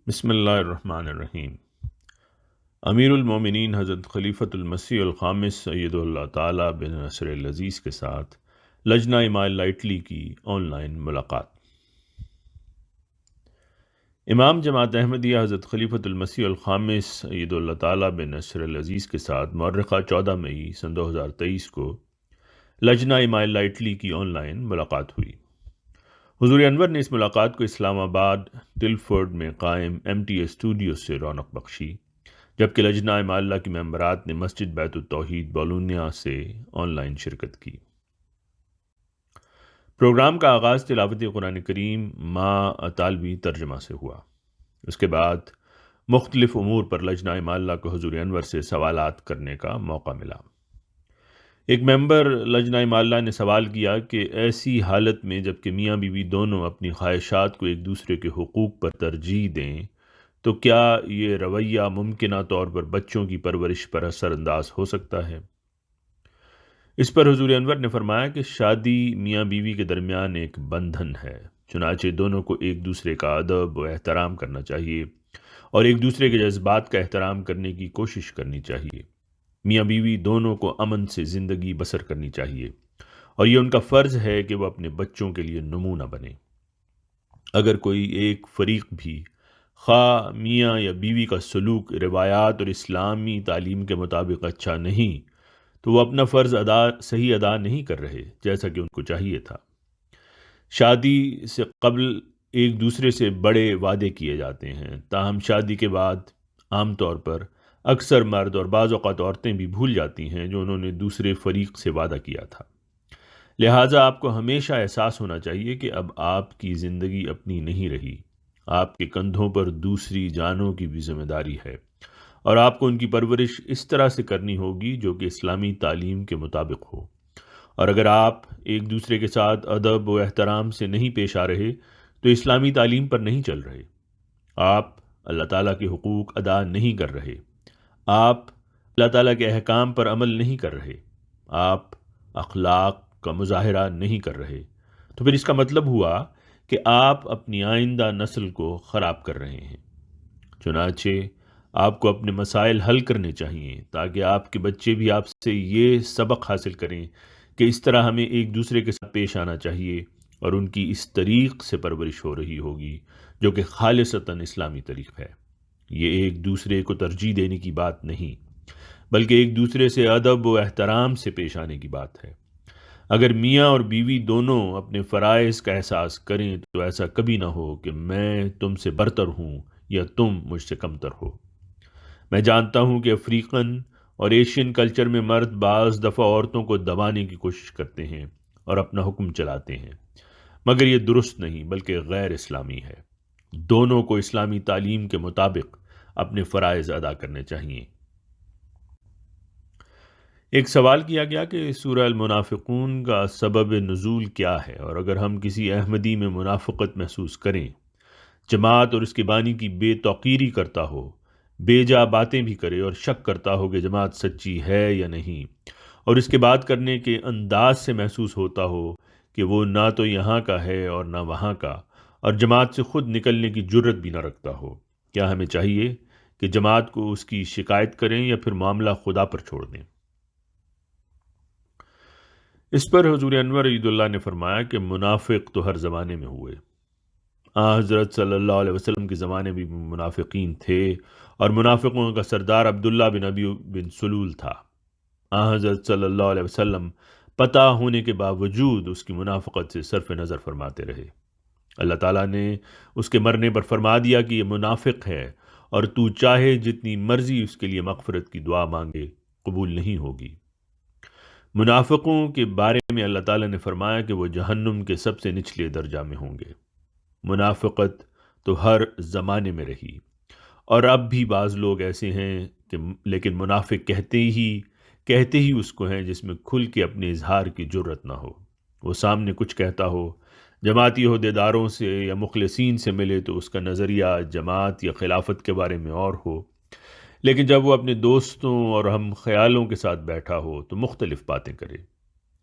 بسم اللہ الرحمن الرحیم۔ امیر المومنین حضرت خلیفۃ المسیح الخامس سید اللہ تعالیٰ بن نصر العزیز کے ساتھ لجنہ امام اٹلی کی آن لائن ملاقات۔ امام جماعت احمدیہ حضرت خلیفۃ المسیح الخامس سید اللہ تعالیٰ بن نصر العزیز کے ساتھ مورخہ 14 مئی سن 2023 کو لجنہ امام اٹلی کی آن لائن ملاقات ہوئی۔ حضور انور نے اس ملاقات کو اسلام آباد ٹلفورڈ میں قائم ایم ٹی اے اسٹوڈیو سے رونق بخشی، جبکہ لجنہ امام کی ممبرات نے مسجد بیت التوحید بولونیا سے آن لائن شرکت کی۔ پروگرام کا آغاز تلاوت قرآن کریم ما اطالوی ترجمہ سے ہوا۔ اس کے بعد مختلف امور پر لجنہ امام کو حضور انور سے سوالات کرنے کا موقع ملا۔ ایک ممبر لجنہ امام نے سوال کیا کہ ایسی حالت میں جب کہ میاں بیوی دونوں اپنی خواہشات کو ایک دوسرے کے حقوق پر ترجیح دیں تو کیا یہ رویہ ممکنہ طور پر بچوں کی پرورش پر اثر انداز ہو سکتا ہے؟ اس پر حضور انور نے فرمایا کہ شادی میاں بیوی کے درمیان ایک بندھن ہے، چنانچہ دونوں کو ایک دوسرے کا ادب و احترام کرنا چاہیے اور ایک دوسرے کے جذبات کا احترام کرنے کی کوشش کرنی چاہیے۔ میاں بیوی دونوں کو امن سے زندگی بسر کرنی چاہیے اور یہ ان کا فرض ہے کہ وہ اپنے بچوں کے لیے نمونہ بنے۔ اگر کوئی ایک فریق بھی خواہ میاں یا بیوی کا سلوک روایات اور اسلامی تعلیم کے مطابق اچھا نہیں تو وہ اپنا فرض صحیح ادا نہیں کر رہے جیسا کہ ان کو چاہیے تھا۔ شادی سے قبل ایک دوسرے سے بڑے وعدے کیے جاتے ہیں، تاہم شادی کے بعد عام طور پر اکثر مرد اور بعض اوقات عورتیں بھی بھول جاتی ہیں جو انہوں نے دوسرے فریق سے وعدہ کیا تھا۔ لہٰذا آپ کو ہمیشہ احساس ہونا چاہیے کہ اب آپ کی زندگی اپنی نہیں رہی، آپ کے کندھوں پر دوسری جانوں کی بھی ذمہ داری ہے اور آپ کو ان کی پرورش اس طرح سے کرنی ہوگی جو کہ اسلامی تعلیم کے مطابق ہو۔ اور اگر آپ ایک دوسرے کے ساتھ ادب و احترام سے نہیں پیش آ رہے تو اسلامی تعلیم پر نہیں چل رہے، آپ اللہ تعالیٰ کے حقوق ادا نہیں کر رہے، آپ اللہ تعالیٰ کے احکام پر عمل نہیں کر رہے، آپ اخلاق کا مظاہرہ نہیں کر رہے، تو پھر اس کا مطلب ہوا کہ آپ اپنی آئندہ نسل کو خراب کر رہے ہیں۔ چنانچہ آپ کو اپنے مسائل حل کرنے چاہیے تاکہ آپ کے بچے بھی آپ سے یہ سبق حاصل کریں کہ اس طرح ہمیں ایک دوسرے کے ساتھ پیش آنا چاہیے اور ان کی اس طریق سے پرورش ہو رہی ہوگی جو کہ خالصتاً اسلامی طریق ہے۔ یہ ایک دوسرے کو ترجیح دینے کی بات نہیں بلکہ ایک دوسرے سے ادب و احترام سے پیش آنے کی بات ہے۔ اگر میاں اور بیوی دونوں اپنے فرائض کا احساس کریں تو ایسا کبھی نہ ہو کہ میں تم سے برتر ہوں یا تم مجھ سے کمتر ہو۔ میں جانتا ہوں کہ افریقن اور ایشین کلچر میں مرد بعض دفعہ عورتوں کو دبانے کی کوشش کرتے ہیں اور اپنا حکم چلاتے ہیں، مگر یہ درست نہیں بلکہ غیر اسلامی ہے۔ دونوں کو اسلامی تعلیم کے مطابق اپنے فرائض ادا کرنے چاہیے۔ ایک سوال کیا گیا کہ سورہ المنافقون کا سبب نزول کیا ہے، اور اگر ہم کسی احمدی میں منافقت محسوس کریں، جماعت اور اس کے بانی کی بے توقیری کرتا ہو، بے جا باتیں بھی کرے اور شک کرتا ہو کہ جماعت سچی ہے یا نہیں، اور اس کے بات کرنے کے انداز سے محسوس ہوتا ہو کہ وہ نہ تو یہاں کا ہے اور نہ وہاں کا، اور جماعت سے خود نکلنے کی جرت بھی نہ رکھتا ہو، کیا ہمیں چاہیے کہ جماعت کو اس کی شکایت کریں یا پھر معاملہ خدا پر چھوڑ دیں؟ اس پر حضور انور عید اللہ نے فرمایا کہ منافق تو ہر زمانے میں ہوئے۔ حضرت صلی اللہ علیہ وسلم کے زمانے بھی منافقین تھے اور منافقوں کا سردار عبداللہ بن ابی بن سلول تھا۔ حضرت صلی اللہ علیہ وسلم پتہ ہونے کے باوجود اس کی منافقت سے صرف نظر فرماتے رہے۔ اللہ تعالیٰ نے اس کے مرنے پر فرما دیا کہ یہ منافق ہے اور تو چاہے جتنی مرضی اس کے لیے مغفرت کی دعا مانگے، قبول نہیں ہوگی۔ منافقوں کے بارے میں اللہ تعالیٰ نے فرمایا کہ وہ جہنم کے سب سے نچلے درجہ میں ہوں گے۔ منافقت تو ہر زمانے میں رہی اور اب بھی بعض لوگ ایسے ہیں کہ لیکن منافق کہتے ہی اس کو ہیں جس میں کھل کے اپنے اظہار کی جرت نہ ہو۔ وہ سامنے کچھ کہتا ہو، جماعتی عہدیداروں سے یا مخلصین سے ملے تو اس کا نظریہ جماعت یا خلافت کے بارے میں اور ہو، لیکن جب وہ اپنے دوستوں اور ہم خیالوں کے ساتھ بیٹھا ہو تو مختلف باتیں کرے۔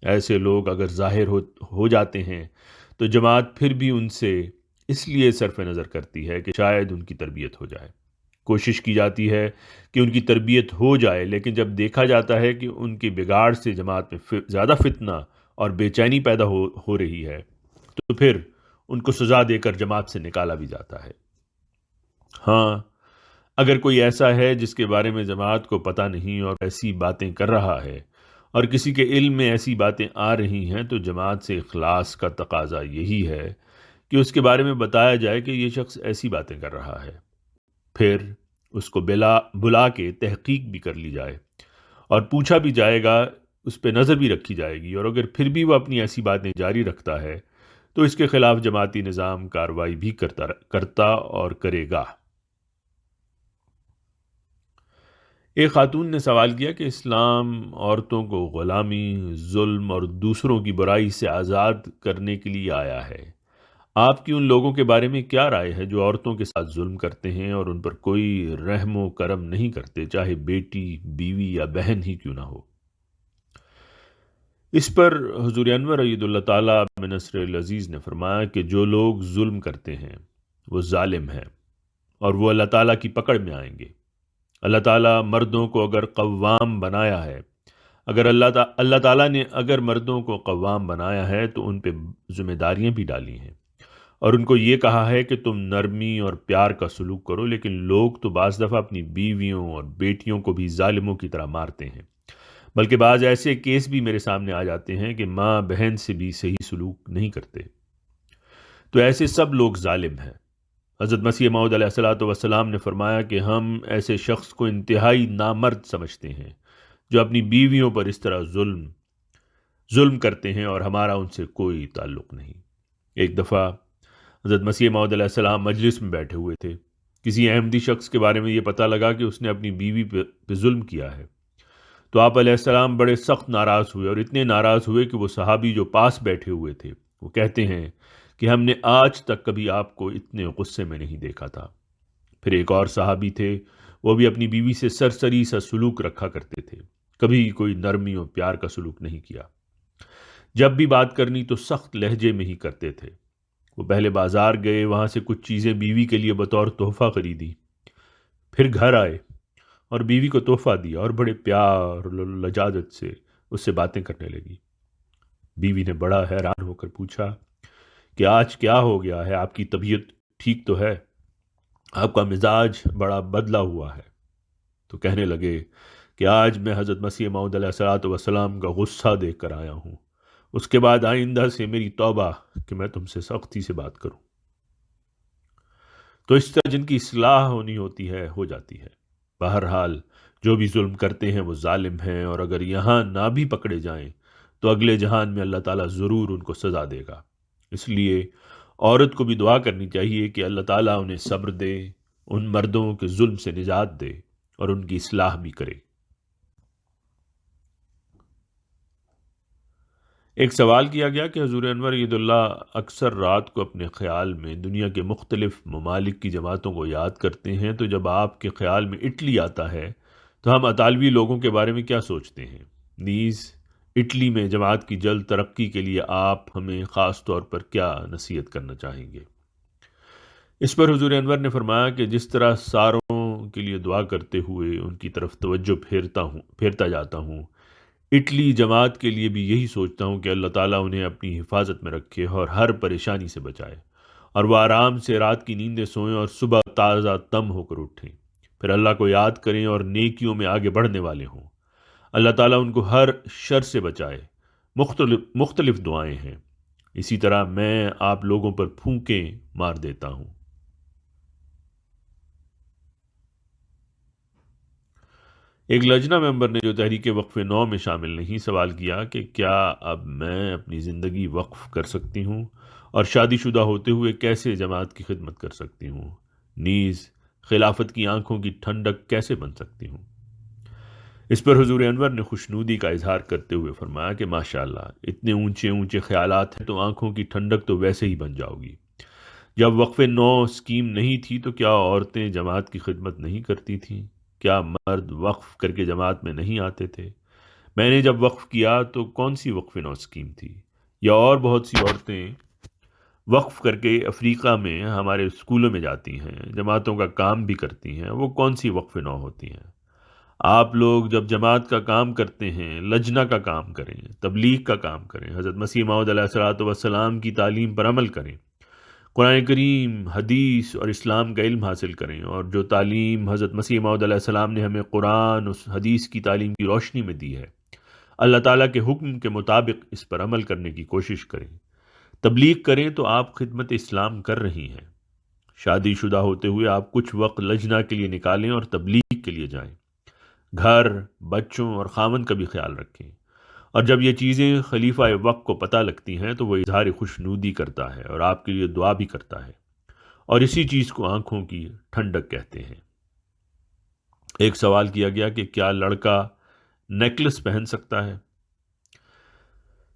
ایسے لوگ اگر ظاہر ہو جاتے ہیں تو جماعت پھر بھی ان سے اس لیے صرف نظر کرتی ہے کہ شاید ان کی تربیت ہو جائے۔ کوشش کی جاتی ہے کہ ان کی تربیت ہو جائے، لیکن جب دیکھا جاتا ہے کہ ان کے بگاڑ سے جماعت میں زیادہ فتنہ اور بے چینی پیدا ہو رہی ہے، تو پھر ان کو سزا دے کر جماعت سے نکالا بھی جاتا ہے۔ ہاں، اگر کوئی ایسا ہے جس کے بارے میں جماعت کو پتہ نہیں اور ایسی باتیں کر رہا ہے اور کسی کے علم میں ایسی باتیں آ رہی ہیں، تو جماعت سے اخلاص کا تقاضا یہی ہے کہ اس کے بارے میں بتایا جائے کہ یہ شخص ایسی باتیں کر رہا ہے، پھر اس کو بلا کے تحقیق بھی کر لی جائے اور پوچھا بھی جائے گا، اس پہ نظر بھی رکھی جائے گی، اور اگر پھر بھی وہ اپنی ایسی باتیں جاری رکھتا ہے تو اس کے خلاف جماعتی نظام کارروائی بھی کرتا اور کرے گا۔ ایک خاتون نے سوال کیا کہ اسلام عورتوں کو غلامی، ظلم اور دوسروں کی برائی سے آزاد کرنے کے لیے آیا ہے۔ آپ کی ان لوگوں کے بارے میں کیا رائے ہے جو عورتوں کے ساتھ ظلم کرتے ہیں اور ان پر کوئی رحم و کرم نہیں کرتے، چاہے بیٹی، بیوی یا بہن ہی کیوں نہ ہو؟ اس پر حضور انور عید اللہ تعالیٰ بن نصر العزیز نے فرمایا کہ جو لوگ ظلم کرتے ہیں وہ ظالم ہیں اور وہ اللہ تعالیٰ کی پکڑ میں آئیں گے۔ اللہ تعالیٰ مردوں کو اگر قوام بنایا ہے، اگر اللہ تعالیٰ نے اگر مردوں کو قوام بنایا ہے تو ان پہ ذمہ داریاں بھی ڈالی ہیں اور ان کو یہ کہا ہے کہ تم نرمی اور پیار کا سلوک کرو، لیکن لوگ تو بعض دفعہ اپنی بیویوں اور بیٹیوں کو بھی ظالموں کی طرح مارتے ہیں، بلکہ بعض ایسے کیس بھی میرے سامنے آ جاتے ہیں کہ ماں بہن سے بھی صحیح سلوک نہیں کرتے، تو ایسے سب لوگ ظالم ہیں۔ حضرت مسیح موعود علیہ الصلوۃ والسلام نے فرمایا کہ ہم ایسے شخص کو انتہائی نامرد سمجھتے ہیں جو اپنی بیویوں پر اس طرح ظلم کرتے ہیں اور ہمارا ان سے کوئی تعلق نہیں۔ ایک دفعہ حضرت مسیح موعود علیہ السلام مجلس میں بیٹھے ہوئے تھے، کسی احمدی شخص کے بارے میں یہ پتہ لگا کہ اس نے اپنی بیوی پہ ظلم کیا ہے، تو آپ علیہ السلام بڑے سخت ناراض ہوئے، اور اتنے ناراض ہوئے کہ وہ صحابی جو پاس بیٹھے ہوئے تھے وہ کہتے ہیں کہ ہم نے آج تک کبھی آپ کو اتنے غصے میں نہیں دیکھا تھا۔ پھر ایک اور صحابی تھے، وہ بھی اپنی بیوی سے سرسری سا سلوک رکھا کرتے تھے، کبھی کوئی نرمی اور پیار کا سلوک نہیں کیا، جب بھی بات کرنی تو سخت لہجے میں ہی کرتے تھے۔ وہ پہلے بازار گئے، وہاں سے کچھ چیزیں بیوی کے لیے بطور تحفہ خریدی، پھر گھر آئے اور بیوی کو تحفہ دیا اور بڑے پیار اور لجاجت سے اس سے باتیں کرنے لگی۔ بیوی نے بڑا حیران ہو کر پوچھا کہ آج کیا ہو گیا ہے، آپ کی طبیعت ٹھیک تو ہے؟ آپ کا مزاج بڑا بدلا ہوا ہے۔ تو کہنے لگے کہ آج میں حضرت مسیح موعود علیہ الصلوۃ والسلام کا غصہ دیکھ کر آیا ہوں، اس کے بعد آئندہ سے میری توبہ کہ میں تم سے سختی سے بات کروں۔ تو اس طرح جن کی اصلاح ہونی ہوتی ہے ہو جاتی ہے۔ بہرحال جو بھی ظلم کرتے ہیں وہ ظالم ہیں، اور اگر یہاں نہ بھی پکڑے جائیں تو اگلے جہان میں اللہ تعالیٰ ضرور ان کو سزا دے گا۔ اس لیے عورت کو بھی دعا کرنی چاہیے کہ اللہ تعالیٰ انہیں صبر دے، ان مردوں کے ظلم سے نجات دے اور ان کی اصلاح بھی کرے۔ ایک سوال کیا گیا کہ حضور انور عید اللہ اکثر رات کو اپنے خیال میں دنیا کے مختلف ممالک کی جماعتوں کو یاد کرتے ہیں، تو جب آپ کے خیال میں اٹلی آتا ہے تو ہم اطالوی لوگوں کے بارے میں کیا سوچتے ہیں؟ نیز اٹلی میں جماعت کی جلد ترقی کے لیے آپ ہمیں خاص طور پر کیا نصیحت کرنا چاہیں گے؟ اس پر حضور انور نے فرمایا کہ جس طرح ساروں کے لیے دعا کرتے ہوئے ان کی طرف توجہ پھیرتا جاتا ہوں، اٹلی جماعت کے لیے بھی یہی سوچتا ہوں کہ اللہ تعالیٰ انہیں اپنی حفاظت میں رکھے اور ہر پریشانی سے بچائے، اور وہ آرام سے رات کی نیندیں سوئیں اور صبح تازہ تم ہو کر اٹھیں، پھر اللہ کو یاد کریں اور نیکیوں میں آگے بڑھنے والے ہوں۔ اللہ تعالیٰ ان کو ہر شر سے بچائے۔ مختلف دعائیں ہیں، اسی طرح میں آپ لوگوں پر پھونکیں مار دیتا ہوں۔ ایک لجنہ ممبر نے جو تحریک وقف 9 میں شامل نہیں، سوال کیا کہ کیا اب میں اپنی زندگی وقف کر سکتی ہوں اور شادی شدہ ہوتے ہوئے کیسے جماعت کی خدمت کر سکتی ہوں، نیز خلافت کی آنکھوں کی ٹھنڈک کیسے بن سکتی ہوں؟ اس پر حضور انور نے خوشنودی کا اظہار کرتے ہوئے فرمایا کہ ماشاءاللہ اتنے اونچے اونچے خیالات ہیں تو آنکھوں کی ٹھنڈک تو ویسے ہی بن جاؤ گی۔ جب وقف 9 اسکیم نہیں تھی تو کیا عورتیں جماعت کی خدمت نہیں کرتی تھیں؟ کیا مرد وقف کر کے جماعت میں نہیں آتے تھے؟ میں نے جب وقف کیا تو کون سی وقف 9 اسکیم تھی؟ یا اور بہت سی عورتیں وقف کر کے افریقہ میں ہمارے اسکولوں میں جاتی ہیں، جماعتوں کا کام بھی کرتی ہیں، وہ کون سی وقف نو ہوتی ہیں؟ آپ لوگ جب جماعت کا کام کرتے ہیں، لجنہ کا کام کریں، تبلیغ کا کام کریں، حضرت مسیح موعود علیہ الصلوۃ والسلام کی تعلیم پر عمل کریں، قرآن کریم، حدیث اور اسلام کا علم حاصل کریں، اور جو تعلیم حضرت مسیح موعود علیہ السلام نے ہمیں قرآن اس حدیث کی تعلیم کی روشنی میں دی ہے، اللہ تعالیٰ کے حکم کے مطابق اس پر عمل کرنے کی کوشش کریں، تبلیغ کریں، تو آپ خدمت اسلام کر رہی ہیں۔ شادی شدہ ہوتے ہوئے آپ کچھ وقت لجنہ کے لیے نکالیں اور تبلیغ کے لیے جائیں، گھر، بچوں اور خاوند کا بھی خیال رکھیں، اور جب یہ چیزیں خلیفہ وقت کو پتہ لگتی ہیں تو وہ اظہار خوشنودی کرتا ہے اور آپ کے لیے دعا بھی کرتا ہے، اور اسی چیز کو آنکھوں کی ٹھنڈک کہتے ہیں۔ ایک سوال کیا گیا کہ کیا لڑکا نیکلس پہن سکتا ہے؟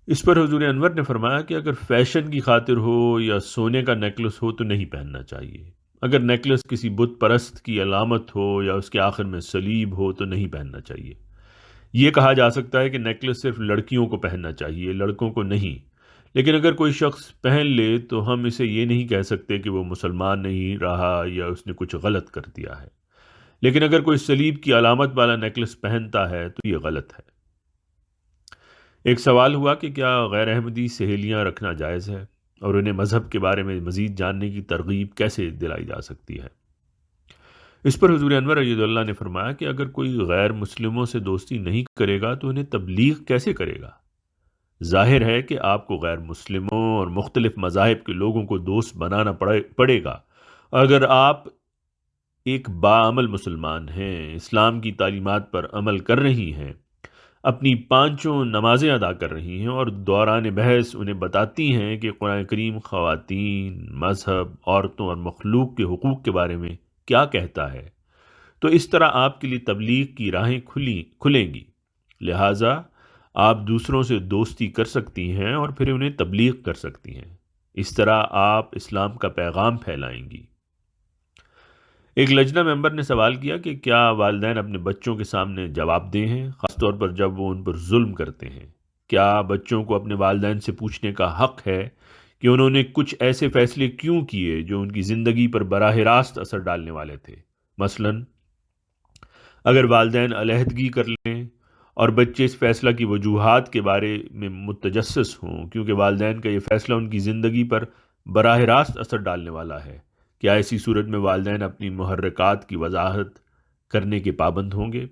اس پر حضور انور نے فرمایا کہ اگر فیشن کی خاطر ہو یا سونے کا نیکلس ہو تو نہیں پہننا چاہیے۔ اگر نیکلس کسی بت پرست کی علامت ہو یا اس کے آخر میں صلیب ہو تو نہیں پہننا چاہیے۔ یہ کہا جا سکتا ہے کہ نیکلس صرف لڑکیوں کو پہننا چاہیے، لڑکوں کو نہیں، لیکن اگر کوئی شخص پہن لے تو ہم اسے یہ نہیں کہہ سکتے کہ وہ مسلمان نہیں رہا یا اس نے کچھ غلط کر دیا ہے۔ لیکن اگر کوئی صلیب کی علامت والا نیکلس پہنتا ہے تو یہ غلط ہے۔ ایک سوال ہوا کہ کیا غیر احمدی سہیلیاں رکھنا جائز ہے، اور انہیں مذہب کے بارے میں مزید جاننے کی ترغیب کیسے دلائی جا سکتی ہے؟ اس پر حضور انور رضی اللہ نے فرمایا کہ اگر کوئی غیر مسلموں سے دوستی نہیں کرے گا تو انہیں تبلیغ کیسے کرے گا؟ ظاہر ہے کہ آپ کو غیر مسلموں اور مختلف مذاہب کے لوگوں کو دوست بنانا پڑے گا۔ اگر آپ ایک باعمل مسلمان ہیں، اسلام کی تعلیمات پر عمل کر رہی ہیں، اپنی پانچوں نمازیں ادا کر رہی ہیں، اور دوران بحث انہیں بتاتی ہیں کہ قرآن کریم خواتین، مذہب، عورتوں اور مخلوق کے حقوق کے بارے میں کیا کہتا ہے، تو اس طرح آپ کے لیے تبلیغ کی راہیں کھلیں گی۔ لہٰذا آپ دوسروں سے دوستی کر سکتی ہیں اور پھر انہیں تبلیغ کر سکتی ہیں۔ اس طرح آپ اسلام کا پیغام پھیلائیں گی۔ ایک لجنہ ممبر نے سوال کیا کہ کیا والدین اپنے بچوں کے سامنے جواب دہ ہیں، خاص طور پر جب وہ ان پر ظلم کرتے ہیں؟ کیا بچوں کو اپنے والدین سے پوچھنے کا حق ہے کہ انہوں نے کچھ ایسے فیصلے کیوں کیے جو ان کی زندگی پر براہ راست اثر ڈالنے والے تھے؟ مثلا اگر والدین علیحدگی کر لیں اور بچے اس فیصلہ کی وجوہات کے بارے میں متجسس ہوں، کیونکہ والدین کا یہ فیصلہ ان کی زندگی پر براہ راست اثر ڈالنے والا ہے، کیا ایسی صورت میں والدین اپنی محرکات کی وضاحت کرنے کے پابند ہوں گے؟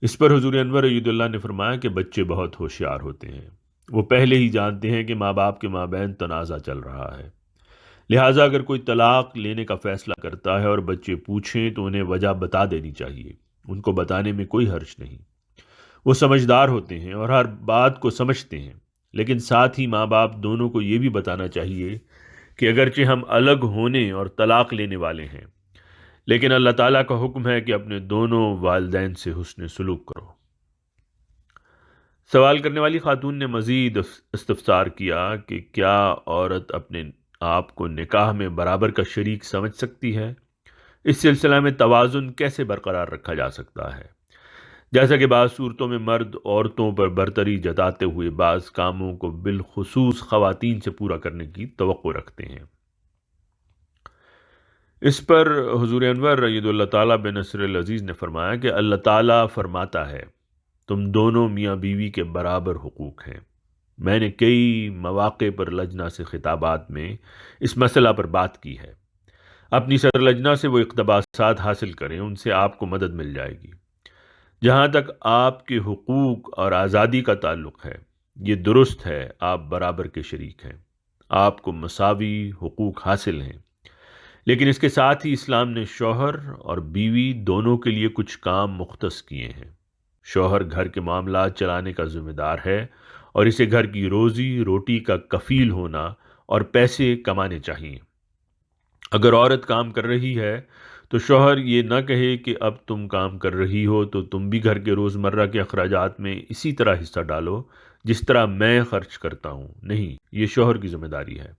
اس پر حضور انور رضی اللہ نے فرمایا کہ بچے بہت ہوشیار ہوتے ہیں، وہ پہلے ہی جانتے ہیں کہ ماں باپ کے مابین تنازع چل رہا ہے، لہٰذا اگر کوئی طلاق لینے کا فیصلہ کرتا ہے اور بچے پوچھیں تو انہیں وجہ بتا دینی چاہیے، ان کو بتانے میں کوئی حرج نہیں۔ وہ سمجھدار ہوتے ہیں اور ہر بات کو سمجھتے ہیں، لیکن ساتھ ہی ماں باپ دونوں کو یہ بھی بتانا چاہیے کہ اگرچہ ہم الگ ہونے اور طلاق لینے والے ہیں، لیکن اللہ تعالیٰ کا حکم ہے کہ اپنے دونوں والدین سے حسن سلوک کرو۔ سوال کرنے والی خاتون نے مزید استفسار کیا کہ کیا عورت اپنے آپ کو نکاح میں برابر کا شریک سمجھ سکتی ہے؟ اس سلسلہ میں توازن کیسے برقرار رکھا جا سکتا ہے؟ جیسا کہ بعض صورتوں میں مرد عورتوں پر برتری جتاتے ہوئے بعض کاموں کو بالخصوص خواتین سے پورا کرنے کی توقع رکھتے ہیں۔ اس پر حضور انور رضی اللہ تعالیٰ بن نصر العزیز نے فرمایا کہ اللہ تعالیٰ فرماتا ہے تم دونوں میاں بیوی کے برابر حقوق ہیں۔ میں نے کئی مواقع پر لجنہ سے خطابات میں اس مسئلہ پر بات کی ہے۔ اپنی صدر لجنہ سے وہ اقتباسات حاصل کریں، ان سے آپ کو مدد مل جائے گی۔ جہاں تک آپ کے حقوق اور آزادی کا تعلق ہے، یہ درست ہے، آپ برابر کے شریک ہیں، آپ کو مساوی حقوق حاصل ہیں، لیکن اس کے ساتھ ہی اسلام نے شوہر اور بیوی دونوں کے لیے کچھ کام مختص کیے ہیں۔ شوہر گھر کے معاملات چلانے کا ذمہ دار ہے اور اسے گھر کی روزی روٹی کا کفیل ہونا اور پیسے کمانے چاہیے۔ اگر عورت کام کر رہی ہے تو شوہر یہ نہ کہے کہ اب تم کام کر رہی ہو تو تم بھی گھر کے روزمرہ کے اخراجات میں اسی طرح حصہ ڈالو جس طرح میں خرچ کرتا ہوں۔ نہیں، یہ شوہر کی ذمہ داری ہے۔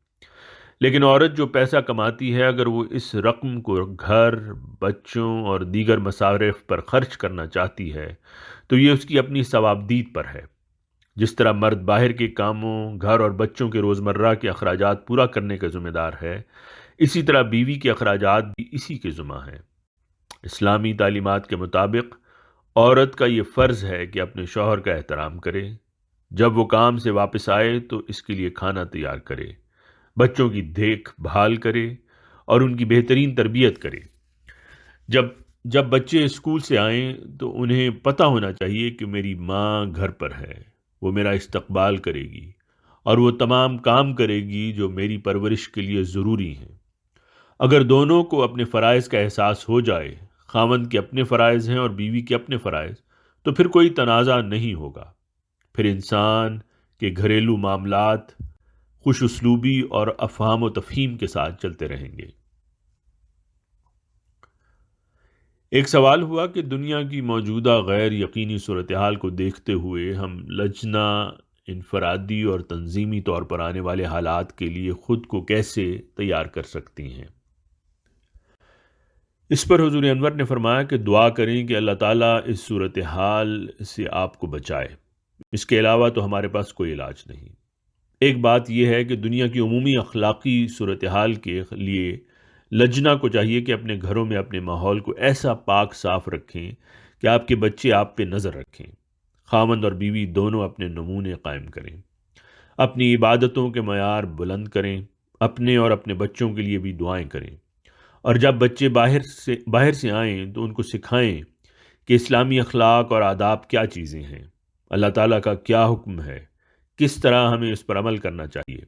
لیکن عورت جو پیسہ کماتی ہے، اگر وہ اس رقم کو گھر، بچوں اور دیگر مصارف پر خرچ کرنا چاہتی ہے تو یہ اس کی اپنی ثوابدید پر ہے۔ جس طرح مرد باہر کے کاموں، گھر اور بچوں کے روزمرہ کے اخراجات پورا کرنے کا ذمہ دار ہے، اسی طرح بیوی کے اخراجات بھی اسی کے ذمہ ہیں۔ اسلامی تعلیمات کے مطابق عورت کا یہ فرض ہے کہ اپنے شوہر کا احترام کرے، جب وہ کام سے واپس آئے تو اس کے لیے کھانا تیار کرے، بچوں کی دیکھ بھال کرے اور ان کی بہترین تربیت کرے۔ جب جب بچے اسکول سے آئیں تو انہیں پتہ ہونا چاہیے کہ میری ماں گھر پر ہے، وہ میرا استقبال کرے گی اور وہ تمام کام کرے گی جو میری پرورش کے لیے ضروری ہیں۔ اگر دونوں کو اپنے فرائض کا احساس ہو جائے، خاوند کے اپنے فرائض ہیں اور بیوی کے اپنے فرائض، تو پھر کوئی تنازع نہیں ہوگا۔ پھر انسان کے گھریلو معاملات خوش اسلوبی اور افہام و تفہیم کے ساتھ چلتے رہیں گے۔ ایک سوال ہوا کہ دنیا کی موجودہ غیر یقینی صورتحال کو دیکھتے ہوئے ہم لجنہ انفرادی اور تنظیمی طور پر آنے والے حالات کے لیے خود کو کیسے تیار کر سکتی ہیں؟ اس پر حضور انور نے فرمایا کہ دعا کریں کہ اللہ تعالیٰ اس صورتحال سے آپ کو بچائے، اس کے علاوہ تو ہمارے پاس کوئی علاج نہیں۔ ایک بات یہ ہے کہ دنیا کی عمومی اخلاقی صورتحال کے لیے لجنہ کو چاہیے کہ اپنے گھروں میں اپنے ماحول کو ایسا پاک صاف رکھیں کہ آپ کے بچے آپ پہ نظر رکھیں، خاوند اور بیوی دونوں اپنے نمونے قائم کریں، اپنی عبادتوں کے معیار بلند کریں، اپنے اور اپنے بچوں کے لیے بھی دعائیں کریں، اور جب بچے باہر سے آئیں تو ان کو سکھائیں کہ اسلامی اخلاق اور آداب کیا چیزیں ہیں، اللہ تعالیٰ کا کیا حکم ہے، کس طرح ہمیں اس پر عمل کرنا چاہیے۔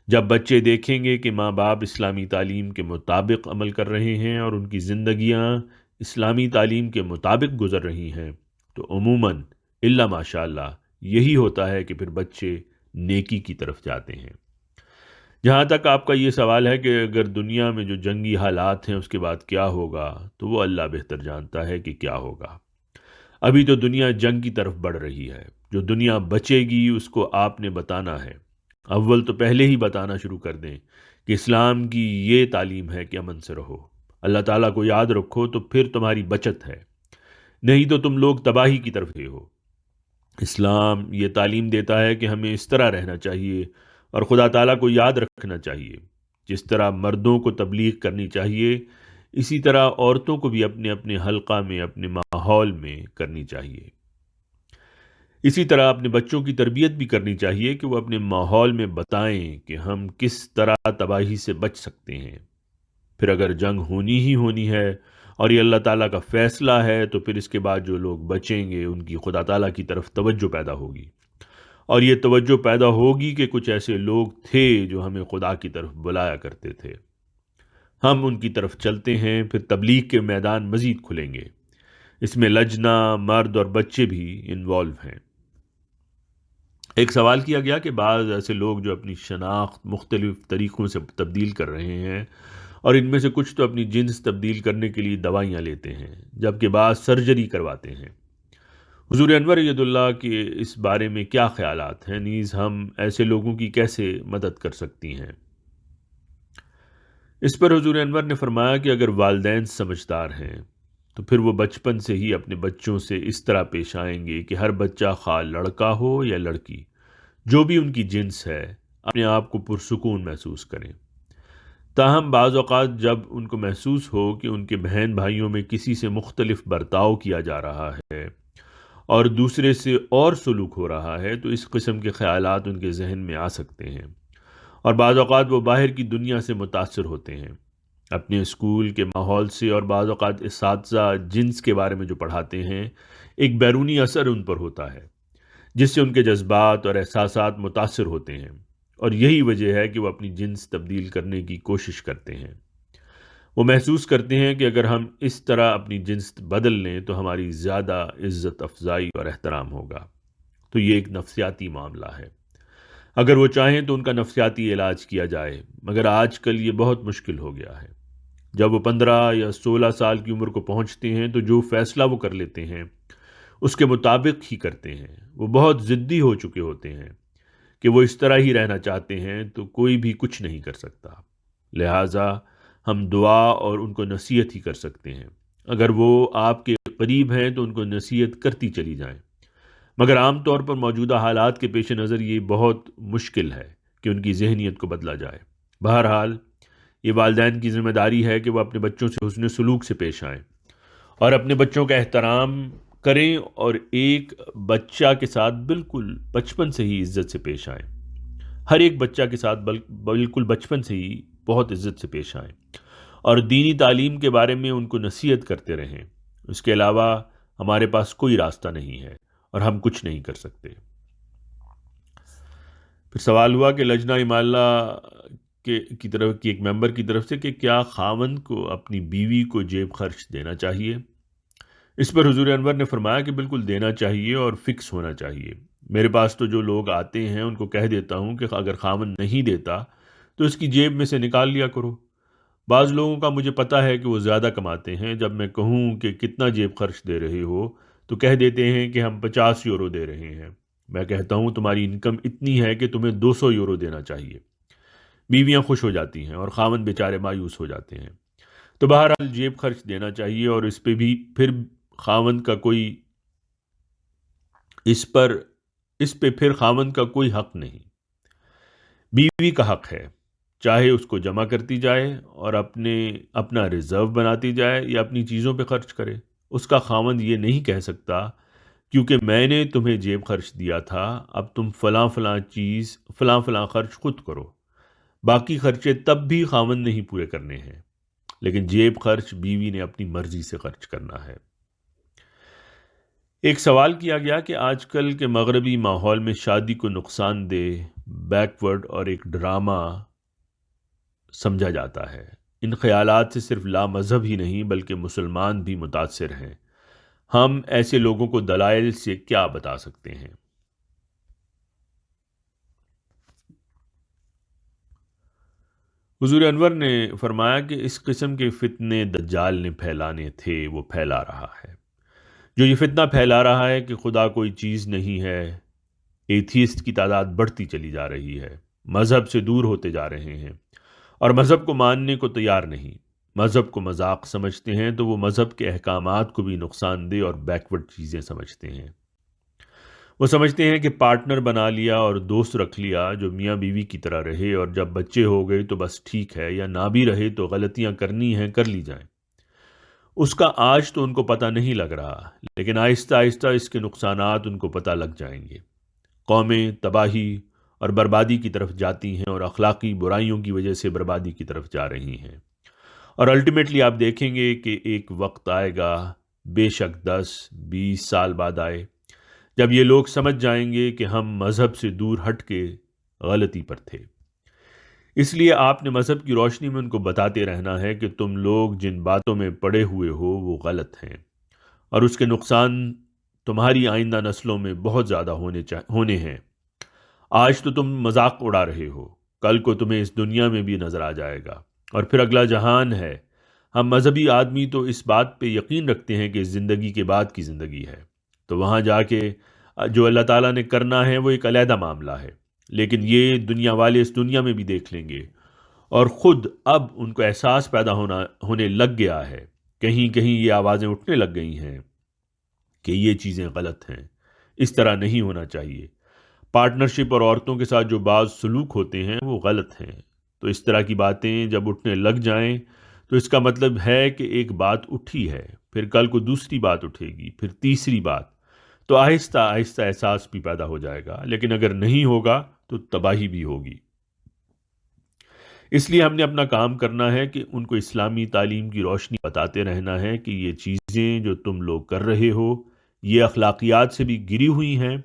جب بچے دیکھیں گے کہ ماں باپ اسلامی تعلیم کے مطابق عمل کر رہے ہیں اور ان کی زندگیاں اسلامی تعلیم کے مطابق گزر رہی ہیں، تو عموماً الا ماشاء اللہ یہی ہوتا ہے کہ پھر بچے نیکی کی طرف جاتے ہیں۔ جہاں تک آپ کا یہ سوال ہے کہ اگر دنیا میں جو جنگی حالات ہیں اس کے بعد کیا ہوگا، تو وہ اللہ بہتر جانتا ہے کہ کیا ہوگا۔ ابھی تو دنیا جنگ کی طرف بڑھ رہی ہے، جو دنیا بچے گی اس کو آپ نے بتانا ہے۔ اول تو پہلے ہی بتانا شروع کر دیں کہ اسلام کی یہ تعلیم ہے کہ امن سے رہو، اللہ تعالیٰ کو یاد رکھو، تو پھر تمہاری بچت ہے، نہیں تو تم لوگ تباہی کی طرف ہی ہو۔ اسلام یہ تعلیم دیتا ہے کہ ہمیں اس طرح رہنا چاہیے اور خدا تعالیٰ کو یاد رکھنا چاہیے۔ جس طرح مردوں کو تبلیغ کرنی چاہیے، اسی طرح عورتوں کو بھی اپنے اپنے حلقہ میں، اپنے ماحول میں کرنی چاہیے۔ اسی طرح اپنے بچوں کی تربیت بھی کرنی چاہیے کہ وہ اپنے ماحول میں بتائیں کہ ہم کس طرح تباہی سے بچ سکتے ہیں۔ پھر اگر جنگ ہونی ہی ہونی ہے اور یہ اللہ تعالیٰ کا فیصلہ ہے، تو پھر اس کے بعد جو لوگ بچیں گے ان کی خدا تعالیٰ کی طرف توجہ پیدا ہوگی، اور یہ توجہ پیدا ہوگی کہ کچھ ایسے لوگ تھے جو ہمیں خدا کی طرف بلایا کرتے تھے، ہم ان کی طرف چلتے ہیں۔ پھر تبلیغ کے میدان مزید کھلیں گے، اس میں لجنہ، مرد اور بچے بھی انوالو ہیں۔ ایک سوال کیا گیا کہ بعض ایسے لوگ جو اپنی شناخت مختلف طریقوں سے تبدیل کر رہے ہیں، اور ان میں سے کچھ تو اپنی جنس تبدیل کرنے کے لیے دوائیاں لیتے ہیں، جبکہ بعض سرجری کرواتے ہیں۔ حضور انور ید اللہ کے اس بارے میں کیا خیالات ہیں، نیز ہم ایسے لوگوں کی کیسے مدد کر سکتی ہیں؟ اس پر حضور انور نے فرمایا کہ اگر والدین سمجھدار ہیں تو پھر وہ بچپن سے ہی اپنے بچوں سے اس طرح پیش آئیں گے کہ ہر بچہ خواہ لڑکا ہو یا لڑکی، جو بھی ان کی جنس ہے، اپنے آپ کو پرسکون محسوس کریں۔ تاہم بعض اوقات جب ان کو محسوس ہو کہ ان کے بہن بھائیوں میں کسی سے مختلف برتاؤ کیا جا رہا ہے اور دوسرے سے اور سلوک ہو رہا ہے، تو اس قسم کے خیالات ان کے ذہن میں آ سکتے ہیں، اور بعض اوقات وہ باہر کی دنیا سے متاثر ہوتے ہیں، اپنے اسکول کے ماحول سے، اور بعض اوقات اساتذہ جنس کے بارے میں جو پڑھاتے ہیں، ایک بیرونی اثر ان پر ہوتا ہے جس سے ان کے جذبات اور احساسات متاثر ہوتے ہیں، اور یہی وجہ ہے کہ وہ اپنی جنس تبدیل کرنے کی کوشش کرتے ہیں۔ وہ محسوس کرتے ہیں کہ اگر ہم اس طرح اپنی جنس بدل لیں تو ہماری زیادہ عزت افزائی اور احترام ہوگا۔ تو یہ ایک نفسیاتی معاملہ ہے، اگر وہ چاہیں تو ان کا نفسیاتی علاج کیا جائے، مگر آج کل یہ بہت مشکل ہو گیا ہے۔ جب وہ 15 یا 16 سال کی عمر کو پہنچتے ہیں تو جو فیصلہ وہ کر لیتے ہیں اس کے مطابق ہی کرتے ہیں۔ وہ بہت ضدی ہو چکے ہوتے ہیں کہ وہ اس طرح ہی رہنا چاہتے ہیں، تو کوئی بھی کچھ نہیں کر سکتا۔ لہٰذا ہم دعا اور ان کو نصیحت ہی کر سکتے ہیں۔ اگر وہ آپ کے قریب ہیں تو ان کو نصیحت کرتی چلی جائیں، مگر عام طور پر موجودہ حالات کے پیش نظر یہ بہت مشکل ہے کہ ان کی ذہنیت کو بدلا جائے۔ بہرحال یہ والدین کی ذمہ داری ہے کہ وہ اپنے بچوں سے حسن سلوک سے پیش آئیں اور اپنے بچوں کا احترام کریں اور ایک بچہ کے ساتھ بالکل بچپن سے ہی عزت سے پیش آئیں۔ ہر ایک بچہ کے ساتھ بالکل بچپن سے ہی بہت عزت سے پیش آئیں اور دینی تعلیم کے بارے میں ان کو نصیحت کرتے رہیں۔ اس کے علاوہ ہمارے پاس کوئی راستہ نہیں ہے اور ہم کچھ نہیں کر سکتے۔ پھر سوال ہوا کہ لجنہ امالہ کی طرف کی ایک ممبر کی طرف سے کہ کیا خاوند کو اپنی بیوی کو جیب خرچ دینا چاہیے؟ اس پر حضور انور نے فرمایا کہ بالکل دینا چاہیے اور فکس ہونا چاہیے۔ میرے پاس تو جو لوگ آتے ہیں ان کو کہہ دیتا ہوں کہ اگر خاوند نہیں دیتا تو اس کی جیب میں سے نکال لیا کرو۔ بعض لوگوں کا مجھے پتہ ہے کہ وہ زیادہ کماتے ہیں، جب میں کہوں کہ کتنا جیب خرچ دے رہے ہو تو کہہ دیتے ہیں کہ ہم 50 یورو دے رہے ہیں۔ میں کہتا ہوں تمہاری انکم اتنی ہے کہ تمہیں 200 یورو دینا چاہیے۔ بیویاں خوش ہو جاتی ہیں اور خاوند بیچارے مایوس ہو جاتے ہیں۔ تو بہرحال جیب خرچ دینا چاہیے اور اس پہ بھی پھر خاوند کا کوئی اس پہ پھر خاوند کا کوئی حق نہیں، بیوی کا حق ہے، چاہے اس کو جمع کرتی جائے اور اپنا ریزرو بناتی جائے یا اپنی چیزوں پہ خرچ کرے۔ اس کا خاوند یہ نہیں کہہ سکتا کیونکہ میں نے تمہیں جیب خرچ دیا تھا، اب تم فلاں فلاں خرچ خود کرو۔ باقی خرچے تب بھی خاوند نہیں پورے کرنے ہیں، لیکن جیب خرچ بیوی نے اپنی مرضی سے خرچ کرنا ہے۔ ایک سوال کیا گیا کہ آج کل کے مغربی ماحول میں شادی کو نقصان دہ، بیکورڈ اور ایک ڈرامہ سمجھا جاتا ہے۔ ان خیالات سے صرف لا مذہب ہی نہیں بلکہ مسلمان بھی متاثر ہیں۔ ہم ایسے لوگوں کو دلائل سے کیا بتا سکتے ہیں؟ حضور انور نے فرمایا کہ اس قسم کے فتنے دجال نے پھیلانے تھے، وہ پھیلا رہا ہے۔ جو یہ فتنہ پھیلا رہا ہے کہ خدا کوئی چیز نہیں ہے، ایتھیسٹ کی تعداد بڑھتی چلی جا رہی ہے، مذہب سے دور ہوتے جا رہے ہیں اور مذہب کو ماننے کو تیار نہیں، مذہب کو مذاق سمجھتے ہیں تو وہ مذہب کے احکامات کو بھی نقصان دہ اور بیکورڈ چیزیں سمجھتے ہیں۔ وہ سمجھتے ہیں کہ پارٹنر بنا لیا اور دوست رکھ لیا جو میاں بیوی کی طرح رہے اور جب بچے ہو گئے تو بس ٹھیک ہے، یا نہ بھی رہے تو غلطیاں کرنی ہیں کر لی جائیں۔ اس کا آج تو ان کو پتہ نہیں لگ رہا، لیکن آہستہ آہستہ اس کے نقصانات ان کو پتہ لگ جائیں گے۔ قومیں تباہی اور بربادی کی طرف جاتی ہیں اور اخلاقی برائیوں کی وجہ سے بربادی کی طرف جا رہی ہیں، اور الٹیمیٹلی آپ دیکھیں گے کہ ایک وقت آئے گا، بے شک 10-20 سال بعد آئے، جب یہ لوگ سمجھ جائیں گے کہ ہم مذہب سے دور ہٹ کے غلطی پر تھے۔ اس لیے آپ نے مذہب کی روشنی میں ان کو بتاتے رہنا ہے کہ تم لوگ جن باتوں میں پڑے ہوئے ہو وہ غلط ہیں، اور اس کے نقصان تمہاری آئندہ نسلوں میں بہت زیادہ ہونے ہیں۔ آج تو تم مذاق اڑا رہے ہو، کل کو تمہیں اس دنیا میں بھی نظر آ جائے گا، اور پھر اگلا جہان ہے۔ ہم مذہبی آدمی تو اس بات پہ یقین رکھتے ہیں کہ زندگی کے بعد کی زندگی ہے، تو وہاں جا کے جو اللہ تعالیٰ نے کرنا ہے وہ ایک علیحدہ معاملہ ہے، لیکن یہ دنیا والے اس دنیا میں بھی دیکھ لیں گے، اور خود اب ان کو احساس پیدا ہونے لگ گیا ہے، کہیں کہیں یہ آوازیں اٹھنے لگ گئی ہیں کہ یہ چیزیں غلط ہیں، اس طرح نہیں ہونا چاہیے۔ پارٹنرشپ اور عورتوں کے ساتھ جو بعض سلوک ہوتے ہیں وہ غلط ہیں، تو اس طرح کی باتیں جب اٹھنے لگ جائیں تو اس کا مطلب ہے کہ ایک بات اٹھی ہے، پھر کل کو دوسری بات اٹھے گی، پھر تیسری بات، تو آہستہ آہستہ احساس بھی پیدا ہو جائے گا، لیکن اگر نہیں ہوگا تو تباہی بھی ہوگی۔ اس لیے ہم نے اپنا کام کرنا ہے کہ ان کو اسلامی تعلیم کی روشنی بتاتے رہنا ہے کہ یہ چیزیں جو تم لوگ کر رہے ہو یہ اخلاقیات سے بھی گری ہوئی ہیں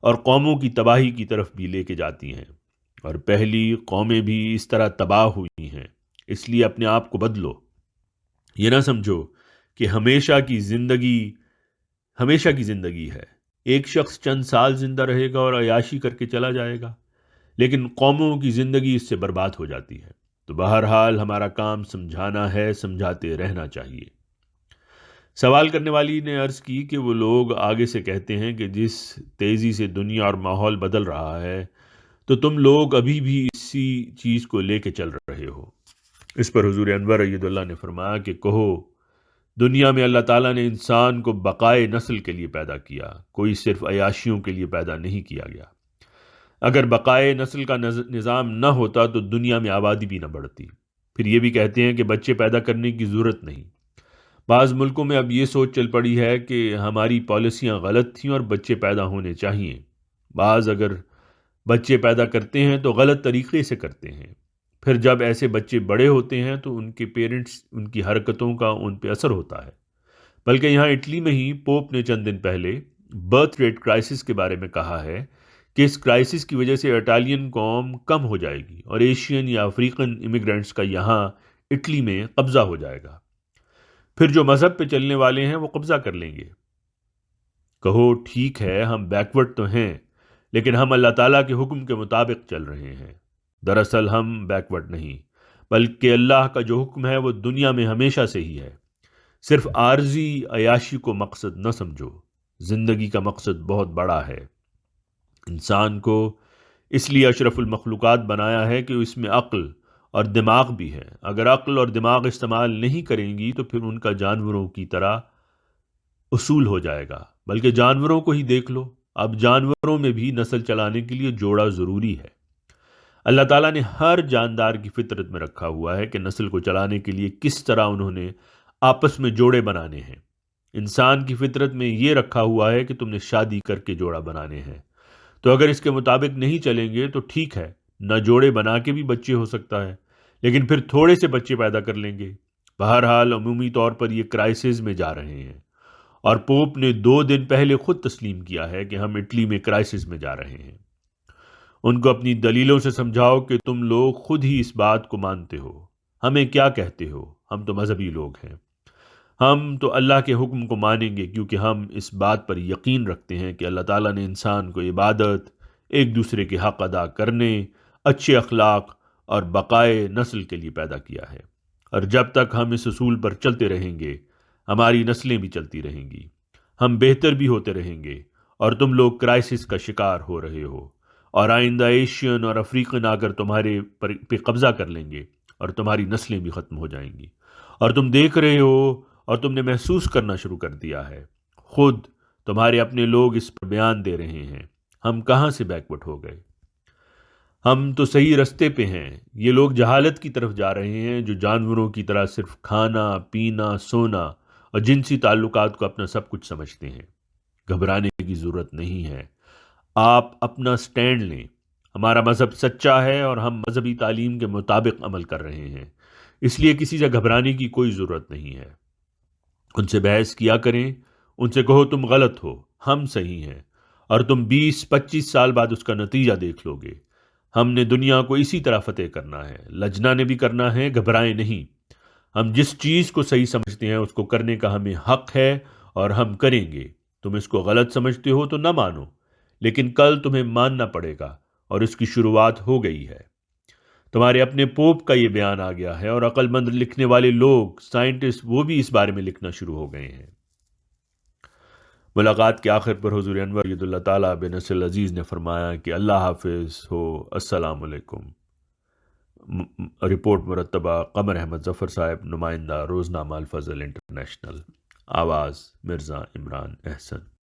اور قوموں کی تباہی کی طرف بھی لے کے جاتی ہیں، اور پہلی قومیں بھی اس طرح تباہ ہوئی ہیں۔ اس لیے اپنے آپ کو بدلو، یہ نہ سمجھو کہ ہمیشہ کی زندگی ہے، ایک شخص چند سال زندہ رہے گا اور عیاشی کر کے چلا جائے گا، لیکن قوموں کی زندگی اس سے برباد ہو جاتی ہے۔ تو بہرحال ہمارا کام سمجھانا ہے، سمجھاتے رہنا چاہیے۔ سوال کرنے والی نے عرض کی کہ وہ لوگ آگے سے کہتے ہیں کہ جس تیزی سے دنیا اور ماحول بدل رہا ہے تو تم لوگ ابھی بھی اسی چیز کو لے کے چل رہے ہو۔ اس پر حضور انور ایداللہ نے فرمایا کہ کہو دنیا میں اللہ تعالیٰ نے انسان کو بقائے نسل کے لیے پیدا کیا، کوئی صرف عیاشیوں کے لیے پیدا نہیں کیا گیا۔ اگر بقائے نسل کا نظام نہ ہوتا تو دنیا میں آبادی بھی نہ بڑھتی۔ پھر یہ بھی کہتے ہیں کہ بچے پیدا کرنے کی ضرورت نہیں۔ بعض ملکوں میں اب یہ سوچ چل پڑی ہے کہ ہماری پالیسیاں غلط تھیں اور بچے پیدا ہونے چاہیے۔ بعض اگر بچے پیدا کرتے ہیں تو غلط طریقے سے کرتے ہیں، پھر جب ایسے بچے بڑے ہوتے ہیں تو ان کے پیرنٹس ان کی حرکتوں کا ان پہ اثر ہوتا ہے۔ بلکہ یہاں اٹلی میں ہی پوپ نے چند دن پہلے برتھ ریٹ کرائسس کے بارے میں کہا ہے کہ اس کرائسس کی وجہ سے اٹالین قوم کم ہو جائے گی اور ایشین یا افریقن امیگرینٹس کا یہاں اٹلی میں قبضہ ہو جائے گا۔ پھر جو مذہب پہ چلنے والے ہیں وہ قبضہ کر لیں گے۔ کہو ٹھیک ہے، ہم بیکورڈ تو ہیں، لیکن ہم اللہ تعالیٰ کے حکم کے مطابق چل رہے ہیں۔ دراصل ہم بیکورڈ نہیں، بلکہ اللہ کا جو حکم ہے وہ دنیا میں ہمیشہ سے ہی ہے۔ صرف عارضی عیاشی کو مقصد نہ سمجھو، زندگی کا مقصد بہت بڑا ہے۔ انسان کو اس لیے اشرف المخلوقات بنایا ہے کہ اس میں عقل اور دماغ بھی ہے۔ اگر عقل اور دماغ استعمال نہیں کریں گی تو پھر ان کا جانوروں کی طرح اصول ہو جائے گا۔ بلکہ جانوروں کو ہی دیکھ لو، اب جانوروں میں بھی نسل چلانے کے لیے جوڑا ضروری ہے۔ اللہ تعالیٰ نے ہر جاندار کی فطرت میں رکھا ہوا ہے کہ نسل کو چلانے کے لیے کس طرح انہوں نے آپس میں جوڑے بنانے ہیں۔ انسان کی فطرت میں یہ رکھا ہوا ہے کہ تم نے شادی کر کے جوڑا بنانے ہیں، تو اگر اس کے مطابق نہیں چلیں گے تو ٹھیک ہے، نہ جوڑے بنا کے بھی بچے ہو سکتا ہے، لیکن پھر تھوڑے سے بچے پیدا کر لیں گے۔ بہرحال عمومی طور پر یہ کرائسس میں جا رہے ہیں، اور پوپ نے 2 دن پہلے خود تسلیم کیا ہے کہ ہم اٹلی میں کرائسس میں جا رہے ہیں۔ ان کو اپنی دلیلوں سے سمجھاؤ کہ تم لوگ خود ہی اس بات کو مانتے ہو، ہمیں کیا کہتے ہو، ہم تو مذہبی لوگ ہیں، ہم تو اللہ کے حکم کو مانیں گے کیونکہ ہم اس بات پر یقین رکھتے ہیں کہ اللہ تعالیٰ نے انسان کو عبادت، ایک دوسرے کے حق ادا کرنے، اچھے اخلاق اور بقائے نسل کے لیے پیدا کیا ہے، اور جب تک ہم اس اصول پر چلتے رہیں گے ہماری نسلیں بھی چلتی رہیں گی، ہم بہتر بھی ہوتے رہیں گے، اور تم لوگ کرائسس کا شکار ہو رہے ہو، اور آئندہ ایشین اور افریقن آ کر تمہارے پہ قبضہ کر لیں گے اور تمہاری نسلیں بھی ختم ہو جائیں گی۔ اور تم دیکھ رہے ہو اور تم نے محسوس کرنا شروع کر دیا ہے، خود تمہارے اپنے لوگ اس پر بیان دے رہے ہیں۔ ہم کہاں سے بیکورڈ ہو گئے؟ ہم تو صحیح رستے پہ ہیں۔ یہ لوگ جہالت کی طرف جا رہے ہیں، جو جانوروں کی طرح صرف کھانا، پینا، سونا اور جنسی تعلقات کو اپنا سب کچھ سمجھتے ہیں۔ گھبرانے کی ضرورت نہیں ہے، آپ اپنا سٹینڈ لیں۔ ہمارا مذہب سچا ہے اور ہم مذہبی تعلیم کے مطابق عمل کر رہے ہیں، اس لیے کسی سے گھبرانے کی کوئی ضرورت نہیں ہے۔ ان سے بحث کیا کریں، ان سے کہو تم غلط ہو، ہم صحیح ہیں، اور تم 20-25 سال بعد اس کا نتیجہ دیکھ لو گے۔ ہم نے دنیا کو اسی طرح فتح کرنا ہے، لجنا نے بھی کرنا ہے، گھبرائیں نہیں۔ ہم جس چیز کو صحیح سمجھتے ہیں اس کو کرنے کا ہمیں حق ہے اور ہم کریں گے۔ تم اس کو غلط سمجھتے ہو تو نہ مانو، لیکن کل تمہیں ماننا پڑے گا، اور اس کی شروعات ہو گئی ہے۔ تمہارے اپنے پوپ کا یہ بیان آ گیا ہے، اور عقل مند لکھنے والے لوگ، سائنٹسٹ، وہ بھی اس بارے میں لکھنا شروع ہو گئے ہیں۔ ملاقات کے آخر پر حضور انور ید اللہ تعالیٰ بن نصر العزیز نے فرمایا کہ اللہ حافظ ہو، السلام علیکم۔ رپورٹ مرتبہ قمر احمد ظفر صاحب، نمائندہ روزنامہ الفضل انٹرنیشنل۔ آواز مرزا عمران احسن۔